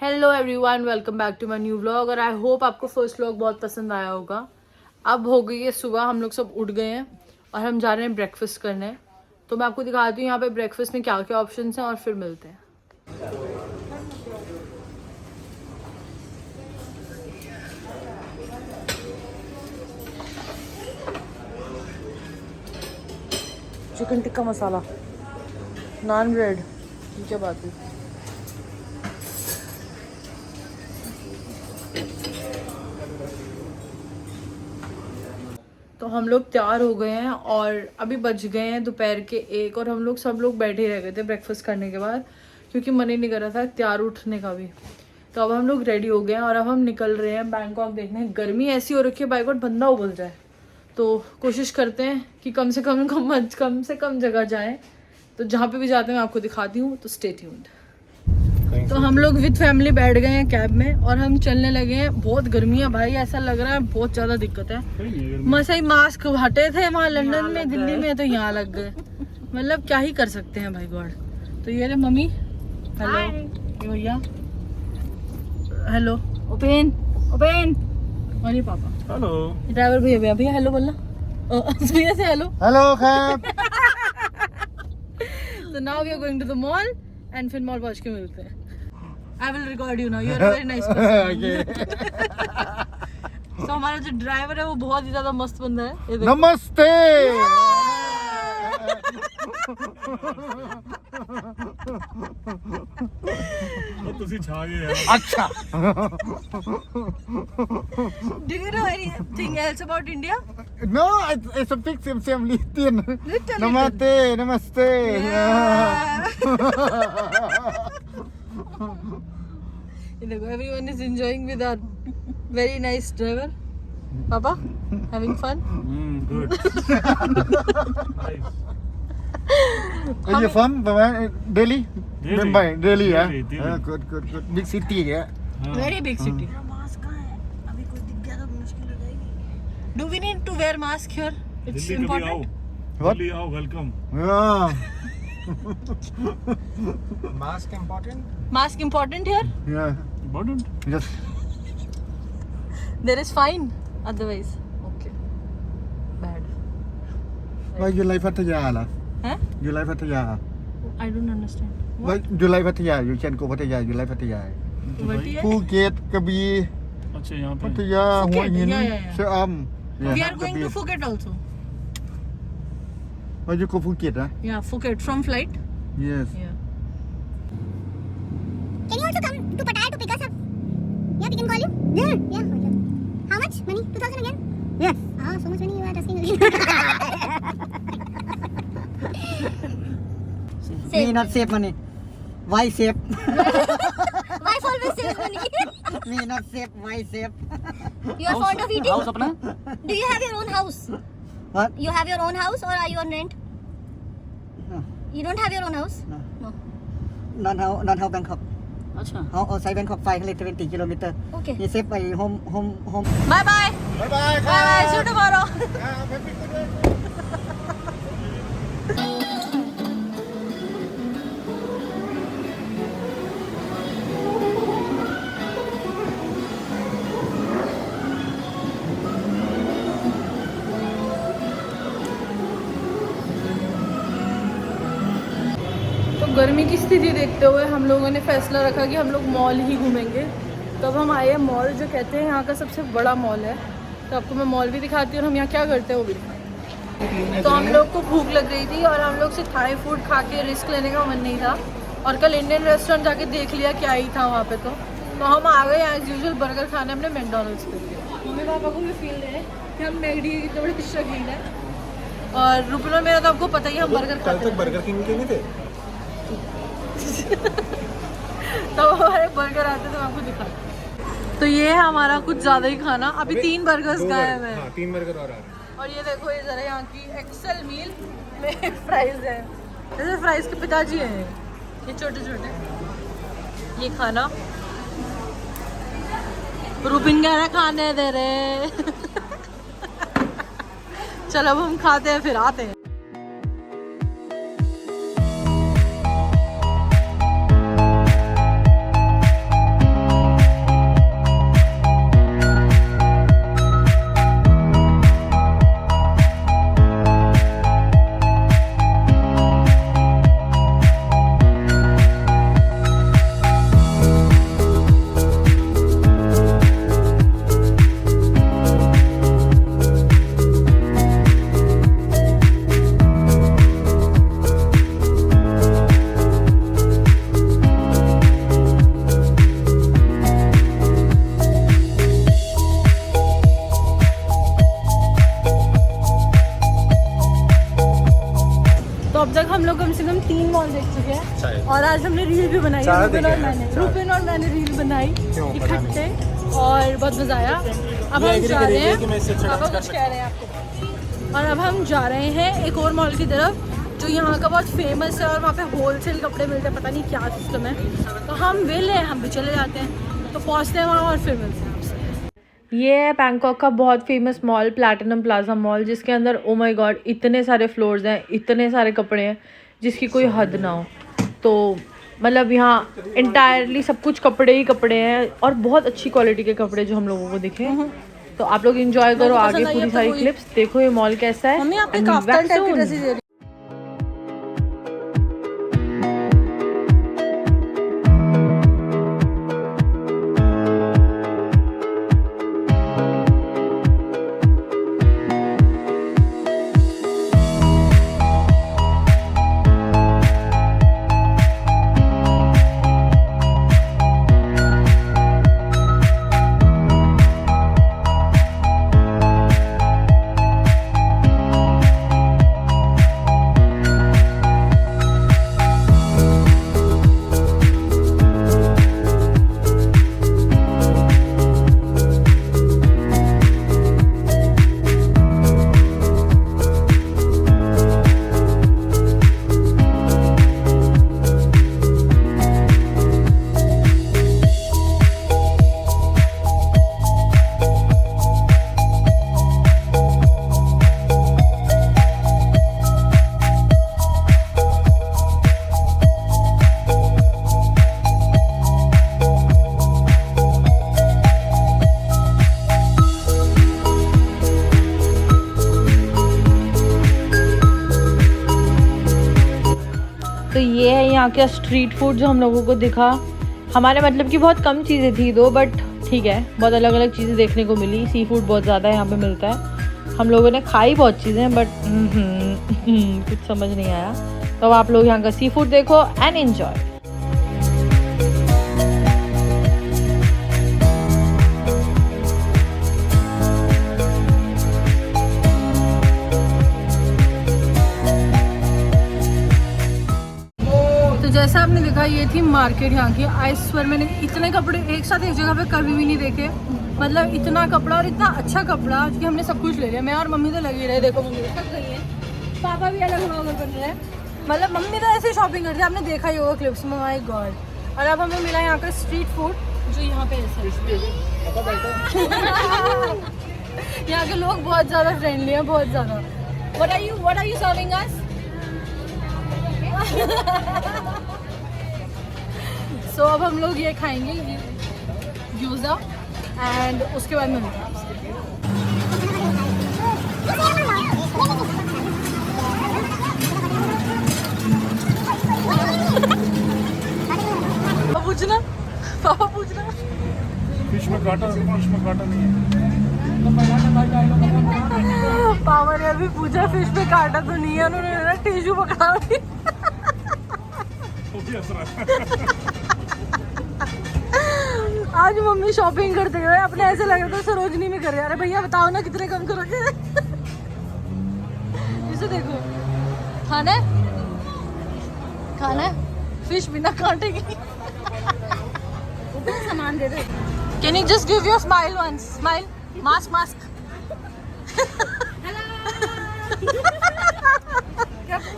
Hello everyone, welcome back to my new vlog. और I hope आपको first vlog बहुत पसंद आया होगा। अब हो गई है सुबह, हम लोग सब उठ गए हैं और हम जा रहे हैं ब्रेकफास्ट करने। तो मैं आपको दिखाती हूँ यहाँ पे ब्रेकफास्ट में क्या क्या ऑप्शंस हैं और फिर मिलते हैं। चिकन टिक्का मसाला, नान ब्रेड, क्या बात है। तो हम लोग तैयार हो गए हैं और अभी बज गए हैं दोपहर के 1 और हम लोग सब लोग बैठे रह गए थे ब्रेकफास्ट करने के बाद, क्योंकि मन ही नहीं कर रहा था तैयार उठने का भी। तो अब हम लोग रेडी हो गए हैं और अब हम निकल रहे हैं बैंकॉक देखने। गर्मी ऐसी हो रखी है बाई गॉड, बंदा उबल जाए। तो कोशिश करते हैं कि कम से कम जगह जाएं। तो जहाँ पे भी जाते हैं मैं आपको दिखाती हूँ, तो स्टे ट्यून्ड। तो हम लोग विद फैमिली बैठ गए हैं कैब में और हम चलने लगे हैं। बहुत गर्मी है भाई, ऐसा लग रहा है बहुत ज़्यादा दिक्कत है। मसा ही मास्क हटे थे वहाँ लंदन में, दिल्ली में, तो यहाँ लग गए। मतलब क्या ही कर सकते हैं भाई गॉड। तो ये रे मम्मी, हेलो, ये भैया, हेलो, ओपेन, और ये पापा, हेलो, ड्राइवर भैया, भैया हेलो बोलना, भैया से हेलो, हेलो खैब। तो now we are going to the mall and फिर मॉल पहुंच के मिलते हैं। I will record you now. You are a very nice person. तो हमारा जो ड्राइवर है वो बहुत ही ज्यादा मस्त बंदा है। ये देखो। नमस्ते। तुसी छा गए यार। अच्छा। Do you know anything else about India? No, it's a big same Lithian. Namaste. ये देखो, everyone is enjoying with our very nice driver. Papa, having fun? Good. Are you from Delhi? Mumbai, Delhi, yeah. Good. Big city, yeah. Very big city. Mask कहाँ है? अभी कोई दिख गया तो मुश्किल हो जाएगी। Do we need to wear mask here? It's important. What? Delhi, welcome. Yeah. Mask important? Mask important here? Yeah. Important? Yes. There is fine. Otherwise, okay. Bad. Why you like Pattaya lah? Huh? You like Pattaya? I don't understand. Why you like Pattaya? You can go Pattaya. You like Pattaya? What is it? Phuket, Krabi, अच्छा यहाँ पे Pattaya, Hua Hin, yeah. Siam. We are going to Phuket also. Why you go Phuket? Yeah, Phuket from flight. Yes. Yeah. Can you also come to Pattaya to pick us up? Yeah, we can call you. Yeah. How much money? 2,000 again? Yes. Ah, so much money you are asking again. Me not save money. Why save? Wife always saves money. Me not save. Why save? You are fond of eating? House अपना? Do you have your own house? What? You have your own house or are you on rent? No. You don't have your own house? No. No. Not how Bangkok. अच्छा. How outside Bangkok 520 kilometer. Okay. You save by home. Bye bye. Bye. See you tomorrow. तो गर्मी की स्थिति देखते हुए हम लोगों ने फैसला रखा कि हम लोग मॉल ही घूमेंगे। तो अब हम आए हैं मॉल, जो कहते हैं यहाँ का सबसे बड़ा मॉल है। तो आपको मैं मॉल भी दिखाती हूँ और हम यहाँ क्या करते हैं वो भी दिखाती। तो हम लोग को भूख लग गई थी और हम लोग से थाई फूड खा के रिस्क लेने का मन नहीं था और कल इंडियन रेस्टोरेंट जाके देख लिया क्या ही था वहाँ पे। तो हम आ गए एज यूजुअल बर्गर खाने अपने मैकडोनल्ड्स पे। मम्मी पापा को भी फील रहे हैं कि हम मैगडी इतने बड़े शौकीन है। और रुपये मेरा तो आपको पता ही, हम बर्गर खाते हैं। बर्गर किंग के नहीं थे? तो हमारे बर्गर आते तो आपको दिखा। तो ये है हमारा कुछ ज्यादा ही खाना। अभी 3 बर्गर्स खाए हैं। हाँ, 3 बर्गर और आ रहे हैं। और ये देखो, ये जरा यहाँ की एक्सेल मील में फ्राइज है। जैसे फ्राइज के पिताजी हैं ये छोटे। ये खाना रूबिन कह रहा खाने दे रहे। चलो अब हम खाते हैं फिर आते हैं। हमने रील भी बनाई है, रूपिन और मैंने रील बनाई इकट्ठे और बहुत मजा आया। अब हम जा रहे हैं, पापा कुछ कह रहे हैं आपको, और अब हम जा रहे हैं एक और मॉल की तरफ जो यहाँ का बहुत फेमस है और वहाँ पे होलसेल कपड़े मिलते हैं, पता नहीं क्या सिस्टम है। तो हम वेले हैं, हम भी चले जाते हैं, तो पहुँचते हैं वहाँ और फिर मिलते हैं आपसे। ये है बैंकॉक का बहुत famous mall, platinum plaza mall, जिसके अंदर ओ माय गॉड इतने सारे फ्लोर्स हैं, इतने सारे कपड़े हैं जिसकी कोई हद ना हो। तो मतलब यहाँ इंटायरली सब कुछ कपड़े ही कपड़े हैं और बहुत अच्छी क्वालिटी के कपड़े जो हम लोगों को दिखे। तो आप लोग एंजॉय करो आगे पूरी सारी क्लिप्स देखो, ये मॉल कैसा है। मम्मी आपके काफ्तान टाइप की ड्रेसेस दे रही। तो ये है यहाँ का स्ट्रीट फूड जो हम लोगों को दिखा। हमारे मतलब कि बहुत कम चीज़ें थी दो, बट ठीक है, बहुत अलग अलग चीज़ें देखने को मिली। सी फूड बहुत ज़्यादा यहाँ पे मिलता है। हम लोगों ने खाई बहुत चीज़ें, बट कुछ समझ नहीं आया। तो अब आप लोग यहाँ का सी फूड देखो एंड एंजॉय। जैसा आपने देखा ये थी मार्केट यहाँ की। आई स्वेयर मैंने इतने कपड़े एक साथ एक जगह पे कभी भी नहीं देखे। मतलब इतना कपड़ा और इतना अच्छा कपड़ा कि हमने सब कुछ ले लिया। मैं और मम्मी तो लगी रहे, देखो मम्मी थक गई है, पापा भी अलग व्लॉगर बन रहे हैं। मतलब मम्मी तो ऐसे शॉपिंग करती है, आपने देखा ही होगा क्लिप्स में। My God. और अब हमें मिला यहाँ का स्ट्रीट फूड जो यहाँ पे है। यहाँ के लोग बहुत ज़्यादा फ्रेंडली हैं, बहुत ज़्यादा। What are you serving us? सो अब हम लोग ये खाएंगे ग्योजा एंड उसके बाद मिलते हैं आपसे। पापा पूछना फिश में काटा नहीं है। पापा ने अभी पूछा फिश में काटा तो नहीं है, उन्होंने ना टिश्यू पकड़ा दी। आज मम्मी शॉपिंग करते हुए अपने ऐसे लग रहा था सरोजनी में कर रहे हैं। अरे भैया बताओ ना कितने कम करोगे। इसे देखो, खाना है फिश बिना कांटे की। सामान दे दे। Can you just give your smile once? Smile, mask.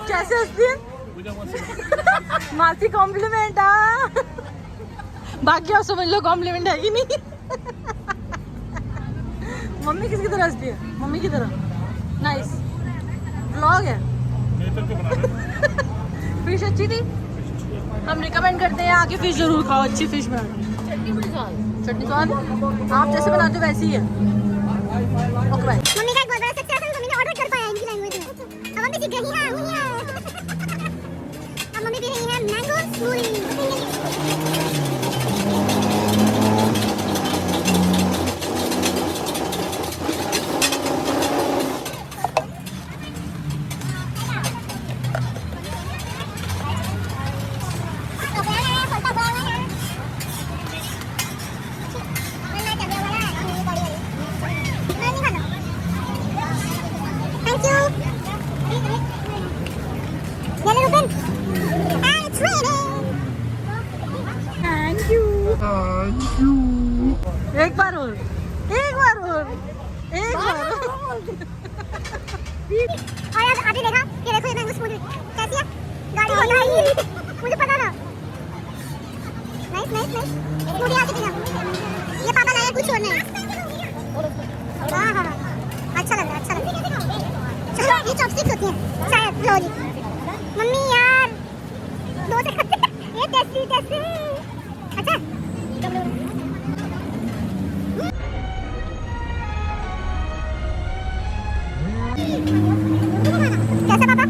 कैसे हंसती है मासी? कॉम्प्लीमेंट। बाकी आप समझ लो कॉम्प्लीमेंट है कि नहीं। मम्मी किसकी तरह हंसती है? मम्मी की तरह। नाइस व्लॉग है। फिश अच्छी थी, हम रिकमेंड करते हैं आके फिश जरूर खाओ। अच्छी फिश बनाओ। चटनी स्वाद आप जैसे बनाते हो वैसी ही है। Okay bye. मम्मी का एक बहुत बड़ा सक्सेस है, मम्मी ने ऑर्डर कर पाया इनकी लैंग्वेज में। अब मम्मी सीख गई है। अब मम्मी पी रही है मैंगो स्मूदी। एक बार और, एक बार और, एक बार और। और यार आगे देखा, ये देखो ये मैंगो स्मूदी कैसी है, गाड़ी हो रही है, मुझे पता था। नाइस नाइस नाइस, स्मूदी आके पीना। ये पापा लाया, कुछ और नहीं। हाँ हाँ अच्छा लग रहा है, अच्छा लग रहा है। चलो ये चॉपस्टिक्स होती हैं शायद, लो जी। मम्मी यार दो से खाते हैं। ये टेस्टी टेस्टी अच्छा। कैसा पापा?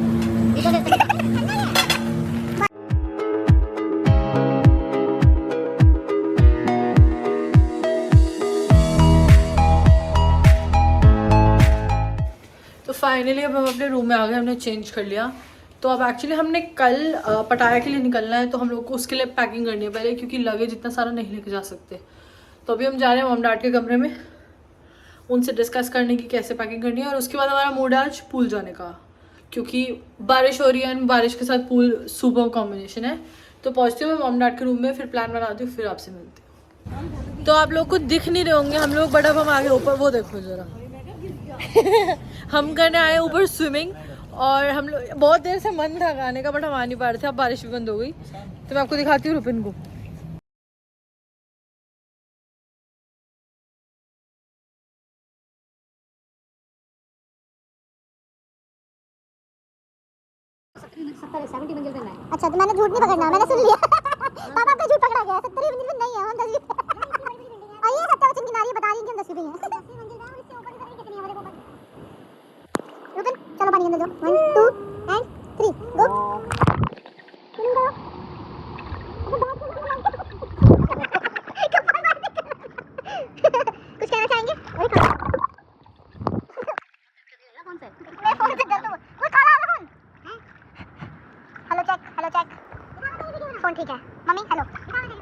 तो फाइनली अब हम अपने रूम में आ गए, हमने चेंज कर लिया। तो अब एक्चुअली हमने कल पटाया के लिए निकलना है, तो हम लोग को उसके लिए पैकिंग करनी है पहले, क्योंकि लगेज इतना सारा नहीं लेके जा सकते। तो अभी हम जा रहे हैं मम डैड के कमरे में, उनसे डिस्कस करने की कैसे पैकिंग करनी है। और उसके बाद हमारा मूड है आज पूल जाने का, क्योंकि बारिश हो रही है एंड बारिश के साथ पूल सुपर कॉम्बिनेशन है। तो पहुँचती हूँ मैं मम डैड के रूम में, फिर प्लान बनाती हूँ, फिर आपसे मिलती हूँ। तो आप लोग को दिख नहीं रहे होंगे हम लोग, बट अब हम आगे ऊपर, वो देखो जरा हम करने आए ऊपर स्विमिंग। और हम लोग बहुत देर से मन था गाने का, बट हम आ नहीं पा रहे थे। अब बारिश भी बंद हो गई, तो मैं आपको दिखाती हूँ रुपिन को। अच्छा तो मैंने झूठ नहीं पकड़ना, मैंने सुन लिया। पापा का झूठ पकड़ा गया, 70 मंजिल पे नहीं है, हम 10वीं और ये सत्या बच्चन की नारी बता रही है कि हम 10वीं पे हैं। रुपिन चलो पानी के अंदर जाओ, 1 2 एंड 3 गो। कुछ कहना चाहेंगे? हेलो चेक फोन ठीक है मम्मी, हेलो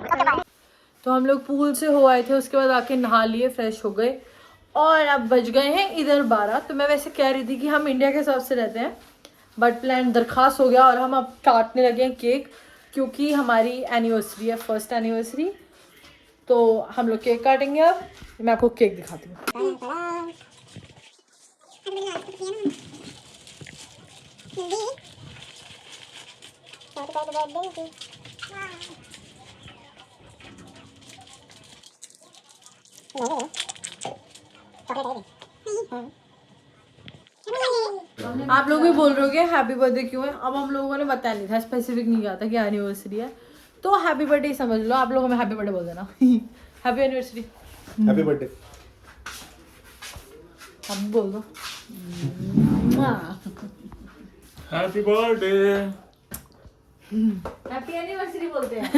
ओके बाय। तो हम लोग पूल से हो आए थे, उसके बाद आके नहा लिए, फ्रेश हो गए, और अब बज गए हैं इधर 12। तो मैं वैसे कह रही थी कि हम इंडिया के हिसाब से रहते हैं, बट प्लान दरखास्त हो गया और हम अब काटने लगे हैं केक, क्योंकि हमारी एनिवर्सरी है, फर्स्ट एनिवर्सरी। तो हम लोग केक काटेंगे। अब मैं आपको केक दिखाती हूँ। आप लोग भी बोल रहे होगे हैप्पी बर्थडे क्यों है। अब हम लोगों ने बताया नहीं था, स्पेसिफिक नहीं किया था कि एनिवर्सरी है, तो हैप्पी बर्थडे समझ लो। आप लोग हमें हैप्पी बर्थडे बोल देना। Happy anniversary, happy birthday. आप बोल दो। Happy birthday. हैप्पी एनिवर्सरी बोलते हैं।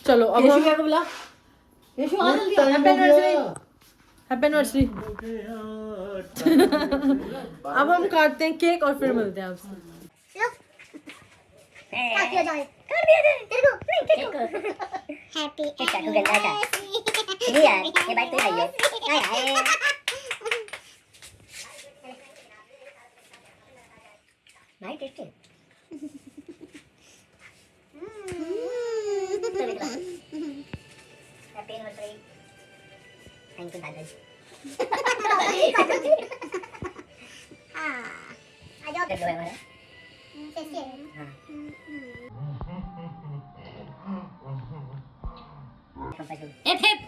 चलो अब हम क्या बोला, हैप्पी एनिवर्सरी, हैप्पी एनिवर्सरी। अब हम काटते हैं केक और फिर मिलते हैं आपसे। हैप्पी हो जाए कर दिया तेरे को, नहीं तेरे को हैप्पी एनिवर्सरी यार, ये बात तो है यार। नहीं tasty happy anniversary, thank you दादाजी। हां आ जाओ कर लो हमारा टेस्टी है। हां हिप हिप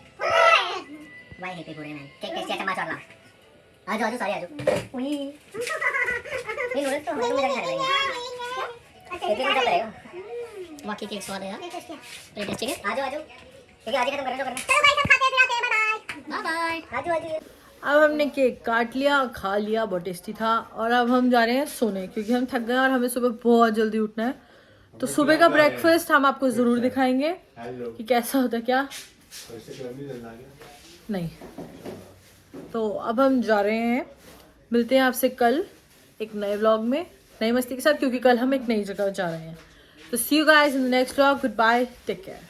वाई हिप हिप हो रहे हैं। केक टेस्टी है, माशाल्लाह। आ जाओ सारे आ जाओ। उई ये नूडल्स तो हमें मजा नहीं आ रहा है। अच्छा ये क्या करेगा, वाकई केक स्वाद है यार, टेस्टी है। आ जाओ ठीक है, आज ही खत्म करना। चलो भाई सब खाते हैं, फिर आते हैं, बाय बाय बाय बाय। आ जाओ अब हमने केक काट लिया, खा लिया, बहुत टेस्टी था। और अब हम जा रहे हैं सोने, क्योंकि हम थक गए और हमें सुबह बहुत जल्दी उठना है। तो सुबह का ब्रेकफास्ट हम आपको ज़रूर दिखाएंगे कि कैसा होता है क्या नहीं। तो अब हम जा रहे हैं, मिलते हैं आपसे कल एक नए व्लॉग में, नई मस्ती के साथ, क्योंकि कल हम एक नई जगह जा रहे हैं। तो see you guys in the next vlog, good bye, take care.